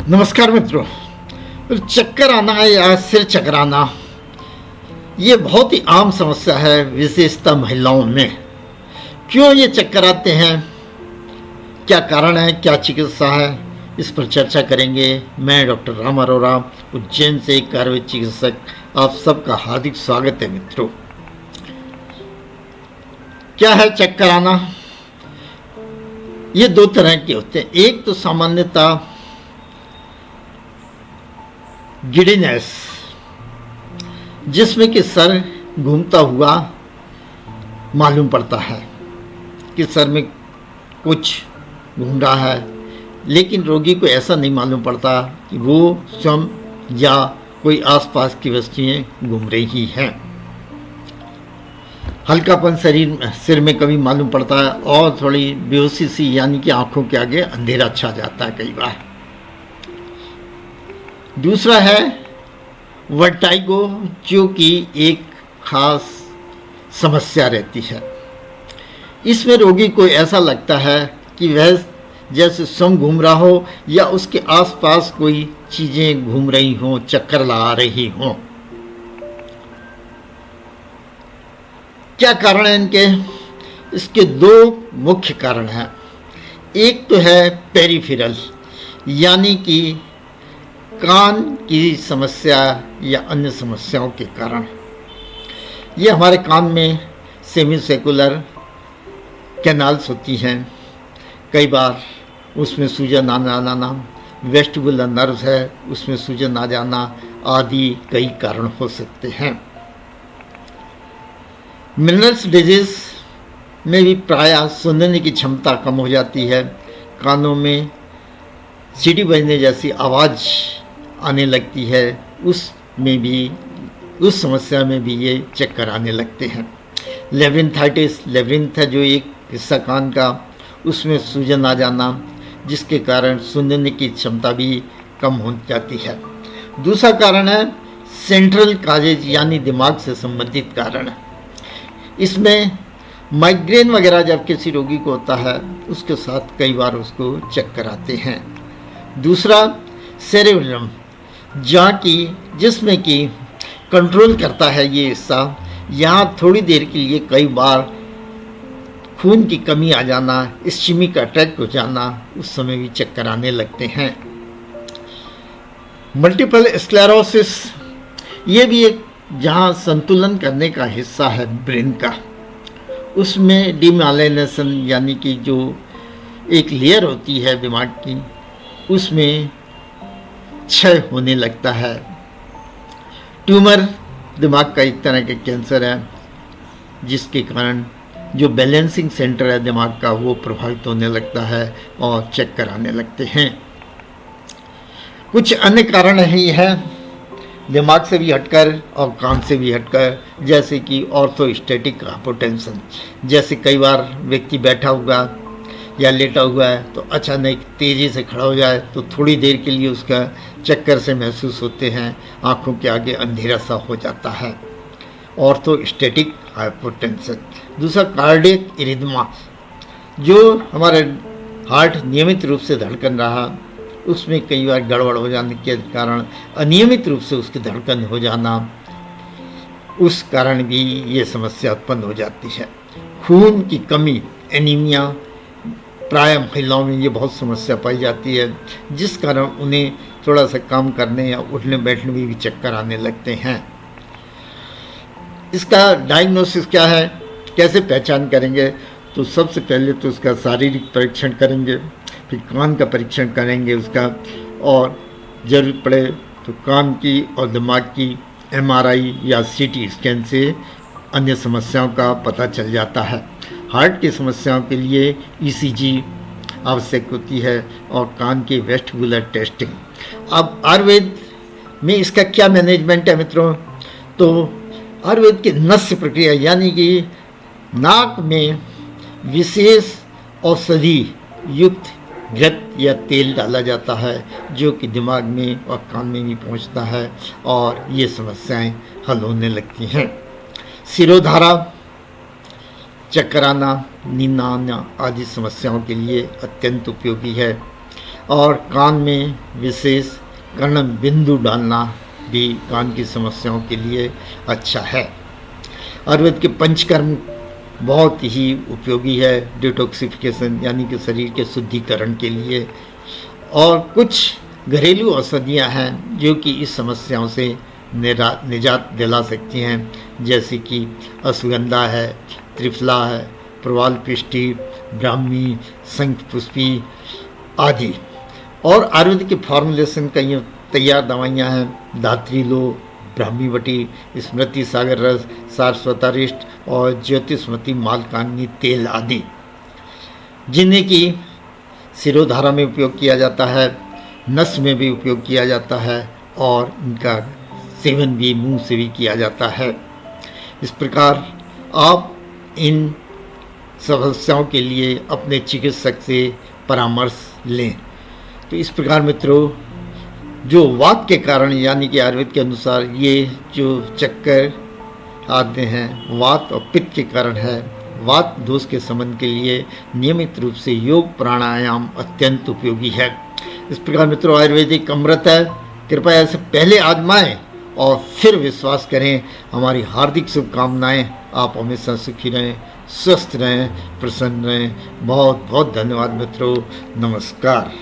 नमस्कार मित्रों। चक्कर आना या सिर चकराना ये बहुत ही आम समस्या है, विशेषतः महिलाओं में। क्यों ये चक्कर आते हैं, क्या कारण है, क्या चिकित्सा है, इस पर चर्चा करेंगे। मैं डॉक्टर राम अरोरा, उज्जैन से एक आयुर्वेद चिकित्सक, आप सबका हार्दिक स्वागत है। मित्रों, क्या है चक्कर आना? ये दो तरह के होते हैं। एक तो सामान्यतः गिडिनेस, जिसमें कि सर घूमता हुआ मालूम पड़ता है कि सर में कुछ घूम रहा है, लेकिन रोगी को ऐसा नहीं मालूम पड़ता कि वो स्वयं या कोई आसपास की वस्तुएं घूम रही हैं। हल्कापन सिर में कभी मालूम पड़ता है और थोड़ी बेहोशी सी, यानी कि आंखों के आगे अंधेरा छा जाता है कई बार। दूसरा है वर्टाइगो, जो कि एक खास समस्या रहती है। इसमें रोगी को ऐसा लगता है कि वह जैसे स्वयं घूम रहा हो या उसके आसपास कोई चीज़ें घूम रही हों, चक्कर ला रही हों। क्या कारण है इनके? इसके दो मुख्य कारण हैं। एक तो है पेरिफेरल, यानी कि कान की समस्या या अन्य समस्याओं के कारण। ये हमारे कान में सेमिसेकुलर कैनाल्स होती हैं, कई बार उसमें सूजन आ जाना, वेस्टिबुलर नर्व है उसमें सूजन आ जाना आदि कई कारण हो सकते हैं। मिनरल्स डिजीज में भी प्रायः सुनने की क्षमता कम हो जाती है, कानों में सीटी बजने जैसी आवाज़ आने लगती है, उस समस्या में भी ये चक्कर आने लगते हैं। लेब्रिंथाइटिस, लेब्रिंथ है जो एक हिस्सा कान का, उसमें सूजन आ जाना, जिसके कारण सुनने की क्षमता भी कम हो जाती है। दूसरा कारण है सेंट्रल काजेज, यानी दिमाग से संबंधित कारण। इसमें माइग्रेन वगैरह जब किसी रोगी को होता है, उसके साथ कई बार उसको चक्कर आते हैं। दूसरा सेरेब्रम, जहाँ की जिसमें कि कंट्रोल करता है ये हिस्सा, यहाँ थोड़ी देर के लिए कई बार खून की कमी आ जाना, इस्कीमिक अटैक हो जाना, उस समय भी चक्कर आने लगते हैं। मल्टीपल स्क्लेरोसिस, ये भी एक जहाँ संतुलन करने का हिस्सा है ब्रेन का, उसमें डिमाइलिनेशन, यानी कि जो एक लेयर होती है दिमाग की, उसमें क्षय होने लगता है। ट्यूमर दिमाग का एक तरह का कैंसर है, जिसके कारण जो बैलेंसिंग सेंटर है दिमाग का वो प्रभावित होने लगता है और चक्कर आने लगते हैं। कुछ अन्य कारण ही हैं दिमाग से भी हटकर और कान से भी हटकर, जैसे कि ऑर्थोस्टैटिक हाइपोटेंशन। जैसे कई बार व्यक्ति बैठा हुआ या लेटा हुआ है तो अचानक तेज़ी से खड़ा हो जाए तो थोड़ी देर के लिए उसका चक्कर से महसूस होते हैं, आँखों के आगे अंधेरा सा हो जाता है, ऑर्थोस्टैटिक हाइपोटेंशन। दूसरा कार्डियक इरिथमा, जो हमारे हार्ट नियमित रूप से धड़कन रहा, उसमें कई बार गड़बड़ हो जाने के कारण अनियमित रूप से उसकी धड़कन हो जाना, उस कारण भी ये समस्या उत्पन्न हो जाती है। खून की कमी, एनीमिया, प्रायः महिलाओं में ये बहुत समस्या पाई जाती है, जिस कारण उन्हें थोड़ा सा काम करने या उठने बैठने में भी चक्कर आने लगते हैं। इसका डायग्नोसिस क्या है, कैसे पहचान करेंगे? तो सबसे पहले तो उसका शारीरिक परीक्षण करेंगे, फिर कान का परीक्षण करेंगे उसका, और ज़रूरत पड़े तो कान की और दिमाग की MRI या CT स्कैन से अन्य समस्याओं का पता चल जाता है। हार्ट की समस्याओं के लिए ECG आवश्यक होती है और कान के वेस्टिबुलर टेस्टिंग। अब आयुर्वेद में इसका क्या मैनेजमेंट है मित्रों? तो आयुर्वेद की नस्य प्रक्रिया, यानी कि नाक में विशेष औषधि युक्त घृत या तेल डाला जाता है, जो कि दिमाग में और कान में भी पहुंचता है और ये समस्याएं हल होने लगती हैं। सिरोधारा, चक्कर आना, नींद न आना आदि समस्याओं के लिए अत्यंत उपयोगी है। और कान में विशेष कर्णम बिंदु डालना भी कान की समस्याओं के लिए अच्छा है। आयुर्वेद के पंचकर्म बहुत ही उपयोगी है डिटॉक्सिफिकेशन यानी कि शरीर के शुद्धिकरण के लिए। और कुछ घरेलू औषधियाँ हैं जो कि इस समस्याओं से निजात दिला सकती हैं, जैसे कि अश्वगंधा है, त्रिफला है, प्रवाल पिष्टी, ब्राह्मी, शंखपुष्पी आदि। और आयुर्वेद के फॉर्मुलेशन कई तैयार दवाइयाँ हैं, धात्री लो, ब्राह्मी बटी, स्मृति सागर रस, सारस्वतारिष्ट और ज्योतिषमती मालकानी तेल आदि, जिन्हें कि शिरोधारा में उपयोग किया जाता है, नस में भी उपयोग किया जाता है और इनका सेवन भी मुंह से भी किया जाता है। इस प्रकार आप इन समस्याओं के लिए अपने चिकित्सक से परामर्श लें। तो इस प्रकार मित्रों, जो वात के कारण यानी कि आयुर्वेद के अनुसार ये जो चक्कर आते हैं वात और पित्त के कारण है। वात दोष के शमन के लिए नियमित रूप से योग प्राणायाम अत्यंत उपयोगी है। इस प्रकार मित्रों, आयुर्वेदिक अमृत है, कृपया इसे पहले आजमाएं और फिर विश्वास करें। हमारी हार्दिक शुभकामनाएं। आप हमेशा सुखी रहें, स्वस्थ रहें, प्रसन्न रहें। बहुत बहुत धन्यवाद मित्रों। नमस्कार।